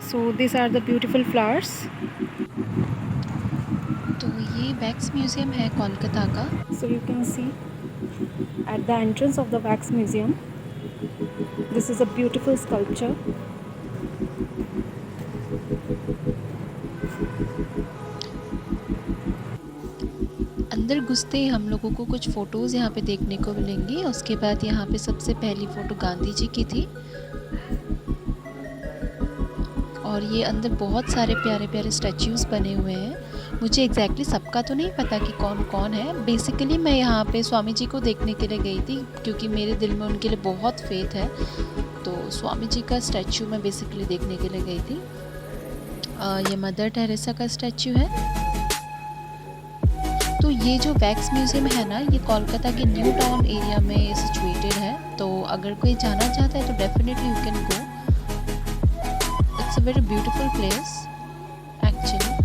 So these are the beautiful flowers. तो ये wax museum है कोलकाता का। So you can see at the entrance of the wax museum, this is a beautiful sculpture. अंदर घुसते ही हम लोगों को कुछ फ़ोटोज़ यहाँ पे देखने को मिलेंगी। उसके बाद यहाँ पे सबसे पहली फ़ोटो गांधी जी की थी। और ये अंदर बहुत सारे प्यारे प्यारे स्टैच्यूज़ बने हुए हैं। मुझे एग्जैक्टली सबका तो नहीं पता कि कौन कौन है। बेसिकली मैं यहाँ पे स्वामी जी को देखने के लिए गई थी, क्योंकि मेरे दिल में उनके लिए बहुत फेथ है। तो स्वामी जी का स्टैच्यू मैं बेसिकली देखने के लिए गई थी। ये मदर टेरेसा का स्टैच्यू है। तो ये जो वैक्स म्यूज़ियम है ना, ये कोलकाता के न्यू टाउन एरिया में सिचुएटेड है। तो अगर कोई जाना चाहता है तो definitely you can go. It's a very beautiful place actually.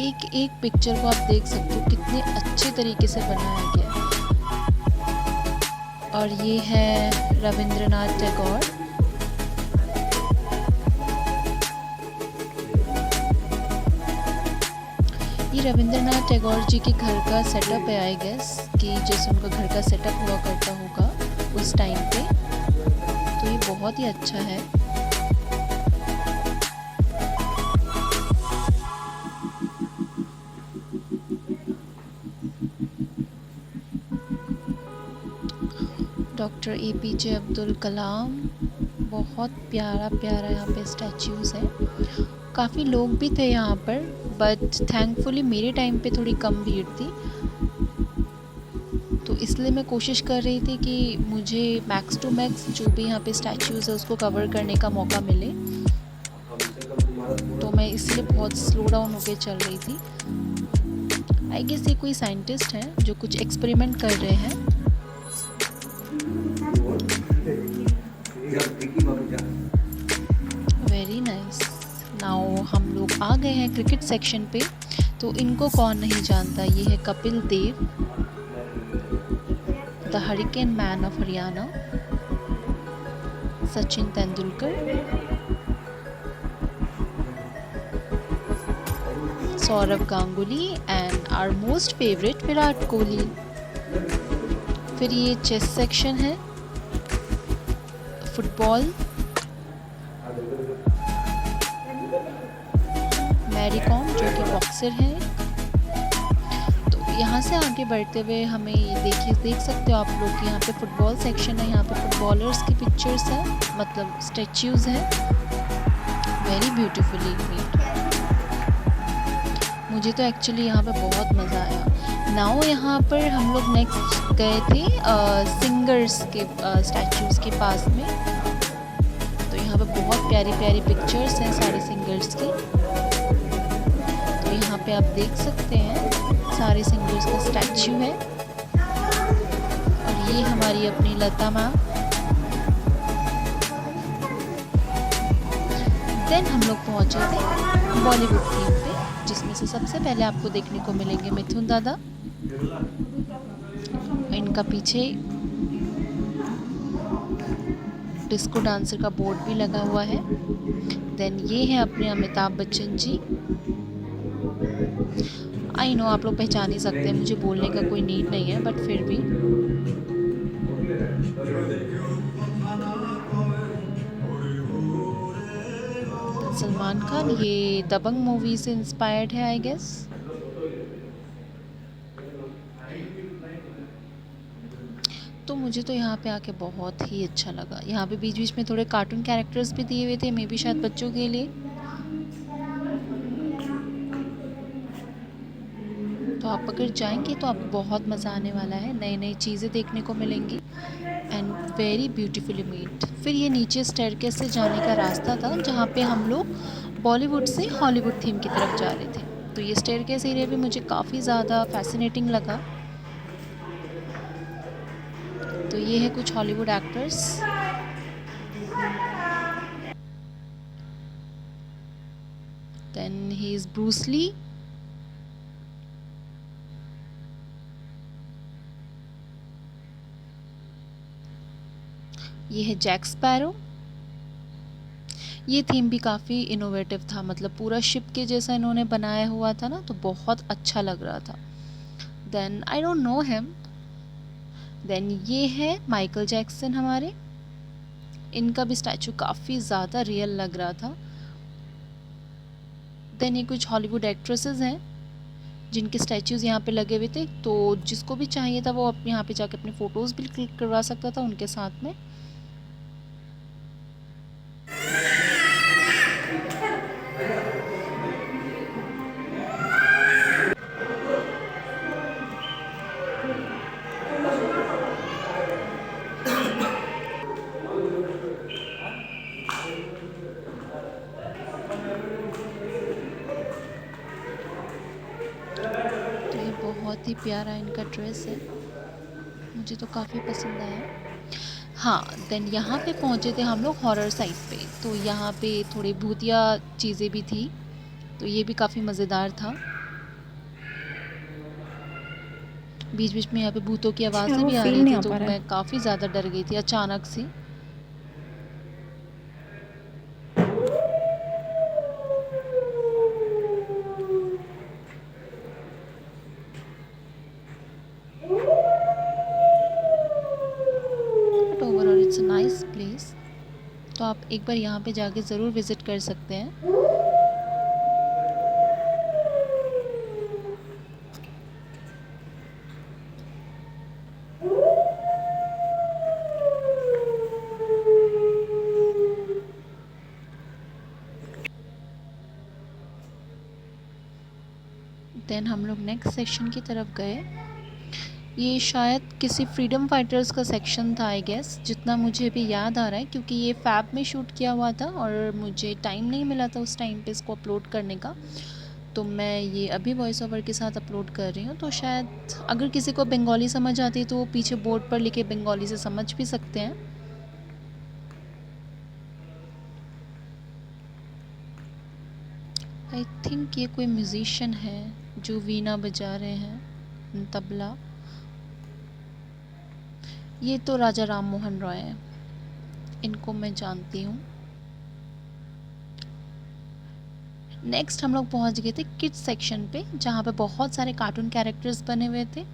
एक एक पिक्चर को आप देख सकते हो कितने अच्छे तरीके से बनाया गया है। और ये है रविंद्रनाथ टैगोर। ये रविंद्रनाथ टैगोर जी के घर का सेटअप है, आई गेस, कि जैसे उनका घर का सेटअप हुआ करता होगा उस टाइम पे। तो ये बहुत ही अच्छा है। डॉक्टर APJ अब्दुल कलाम, बहुत प्यारा प्यारा यहाँ पे स्टैच्यूज़ है। काफ़ी लोग भी थे यहाँ पर, बट थैंकफुली मेरे टाइम पे थोड़ी कम भीड़ थी। तो इसलिए मैं कोशिश कर रही थी कि मुझे मैक्स टू मैक्स जो भी यहाँ पे स्टैच्यूज़ है उसको कवर करने का मौका मिले। तो मैं इसलिए बहुत स्लो डाउन होके चल रही थी। आई गेस ये कोई साइंटिस्ट हैं जो कुछ एक्सपेरिमेंट कर रहे हैं। Very nice. नाउ हम लोग आ गए हैं क्रिकेट सेक्शन पे। तो इनको कौन नहीं जानता, ये है Kapil Dev, the hurricane man of Haryana. Sachin Tendulkar, Sourav Ganguly and our most favourite Virat Kohli. फिर ये चेस सेक्शन है, फुटबॉल, मैरी कॉम जो कि बॉक्सर है। तो यहाँ से आगे बढ़ते हुए हमें ये देख सकते हो आप लोग कि यहाँ पे फुटबॉल सेक्शन है। यहाँ पे फुटबॉलर्स की पिक्चर्स है, मतलब स्टैच्यूज़ है, वेरी ब्यूटीफुली मेड। मुझे तो एक्चुअली यहाँ पे बहुत मज़ा आया। नाउ यहाँ पर हम लोग नेक्स्ट गए थे सिंगर्स के स्टैच्यूज़ के पास में। तो यहाँ पे बहुत प्यारी प्यारी पिक्चर्स हैं सारे सिंगर्स की। तो यहाँ पे आप देख सकते हैं सारे सिंगर्स का स्टैच्यू है। और ये हमारी अपनी लता मैम। देन हम लोग पहुँचे थे बॉलीवुड थीम पे, जिसमें से सबसे पहले आपको देखने को मिलेंगे मिथुन दादा। इनका पीछे डिस्को डांसर का बोर्ड भी लगा हुआ है। देन ये है अपने अमिताभ बच्चन जी। आई नो आप लोग पहचान ही सकते हैं, मुझे बोलने का कोई नीड नहीं है, बट फिर भी। सलमान खान, ये दबंग मूवी से इंस्पायर्ड है आई गेस। तो मुझे तो यहाँ पे आके बहुत ही अच्छा लगा। यहाँ पे बीच बीच में थोड़े कार्टून कैरेक्टर्स भी दिए हुए थे, मे बी शायद बच्चों के लिए। तो आप अगर जाएंगे तो आपको बहुत मज़ा आने वाला है, नई नई चीज़ें देखने को मिलेंगी एंड वेरी ब्यूटीफुली मेड। फिर ये नीचे स्टेयरकेस से जाने का रास्ता था, जहाँ पे हम लोग बॉलीवुड से हॉलीवुड थीम की तरफ जा रहे थे। तो ये स्टेयरकेस एरिया भी मुझे काफ़ी ज़्यादा फैसिनेटिंग लगा। तो ये है कुछ Hollywood actors. Then he is Bruce Lee. ये है जैक स्पैरो। ये थीम भी काफ़ी इनोवेटिव था, मतलब पूरा शिप के जैसा इन्होंने बनाया हुआ था ना, तो बहुत अच्छा लग रहा था। Then I don't know him. देन ये है माइकल जैक्सन हमारे। इनका भी स्टैचू काफ़ी ज़्यादा रियल लग रहा था। देन ये कुछ हॉलीवुड एक्ट्रेसेस हैं जिनके स्टैचूज़ यहाँ पे लगे हुए थे, तो जिसको भी चाहिए था वो यहाँ पे जाके अपनी फ़ोटोज़ भी क्लिक करवा सकता था उनके साथ में। तो ये बहुत ही प्यारा इनका ड्रेस है, मुझे तो काफ़ी पसंद आया। हाँ, देन यहाँ पे पहुँचे थे हम लोग हॉरर साइड पे, तो यहाँ पे थोड़ी भूतिया चीज़ें भी थी, तो ये भी काफ़ी मज़ेदार था। बीच बीच में यहाँ पे भूतों की अच्छा, आवाज़ें वो भी आ फील रही नहीं थी, हो तो पा रहा मैं है। काफ़ी ज़्यादा डर गई थी अचानक से। But overall it's a nice place, तो आप एक बार यहाँ पे जाके ज़रूर विज़िट कर सकते हैं। देन हम लोग नेक्स्ट सेक्शन की तरफ गए। ये शायद किसी फ्रीडम फाइटर्स का सेक्शन था आई गेस, जितना मुझे भी याद आ रहा है, क्योंकि ये फैब में शूट किया हुआ था और मुझे टाइम नहीं मिला था उस टाइम पे इसको अपलोड करने का, तो मैं ये अभी वॉइस ओवर के साथ अपलोड कर रही हूँ। तो शायद अगर किसी को बंगाली समझ आती है तो वो पीछे बोर्ड पर लिखे बंगाली से समझ भी सकते हैं। आई थिंक ये कोई म्यूज़िशियन है जो वीणा बजा रहे हैं, तबला। ये तो राजा राम मोहन रॉय हैं, इनको मैं जानती हूँ। नेक्स्ट हम लोग पहुँच गए थे किड्स सेक्शन पे, जहाँ पे बहुत सारे कार्टून कैरेक्टर्स बने हुए थे।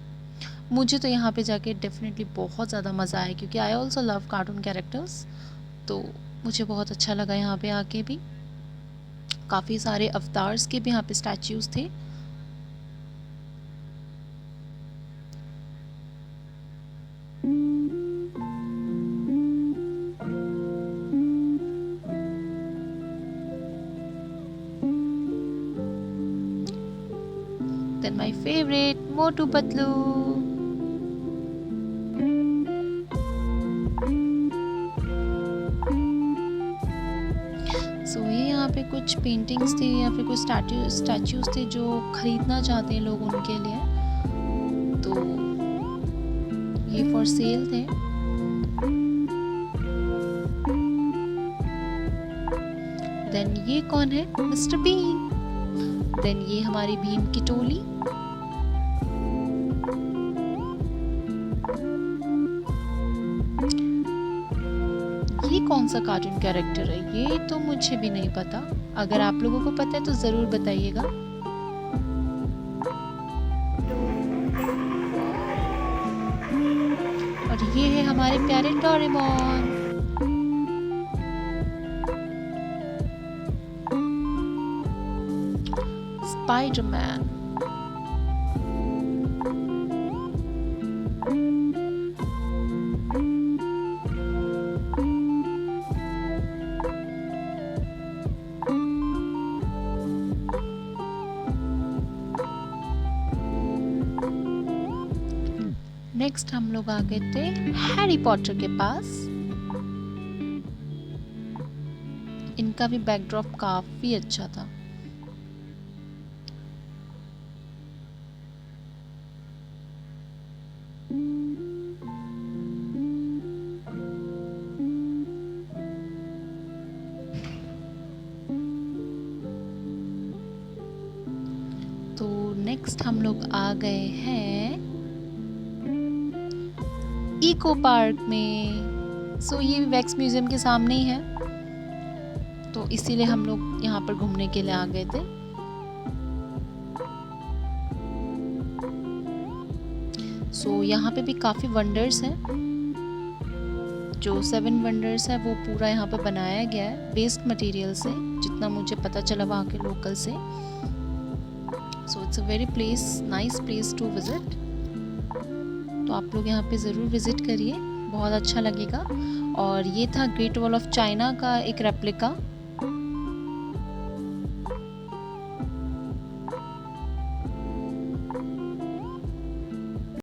मुझे तो यहाँ पे जाके डेफिनेटली बहुत ज़्यादा मज़ा आया, क्योंकि I also love cartoon characters, तो मुझे बहुत अच्छा लगा यहाँ पे आके भी। काफ़ी सारे अवतार्स के भी यहाँ पे स्टैच्यूज़ थे। Then my favourite Motu Patlu. सो ये यहाँ पे कुछ पेंटिंग्स थे या फिर कुछ स्टैच्यूज़ थे जो ख़रीदना चाहते हैं लोग उनके लिए, तो ये फॉर सेल थे। देन ये कौन है? Mister been. देन ये हमारी भीम की टोली। ये कौन सा कार्टून कैरेक्टर है? ये तो मुझे भी नहीं पता, अगर आप लोगों को पता है तो ज़रूर बताइएगा। और ये है हमारे प्यारे डोरेमोन। स्पाइडरमैन। नेक्स्ट हम लोग आ गए थे हैरी पॉटर के पास। इनका भी बैकड्रॉप काफ़ी अच्छा था। तो नेक्स्ट हम लोग आ गए हैं इको पार्क में। सो ये वैक्स म्यूज़ियम के सामने ही है, तो इसीलिए हम लोग यहाँ पर घूमने के लिए आ गए थे। सो यहाँ पे भी काफ़ी वंडर्स हैं। जो 7 वंडर्स है वो पूरा यहाँ पे बनाया गया है वेस्ट मटेरियल से, जितना मुझे पता चला वहाँ के लोकल से। So it's a very nice place to visit. तो आप लोग यहाँ पे ज़रूर विज़िट करिए, बहुत अच्छा लगेगा। और ये था ग्रेट वॉल ऑफ चाइना का एक रेप्लिका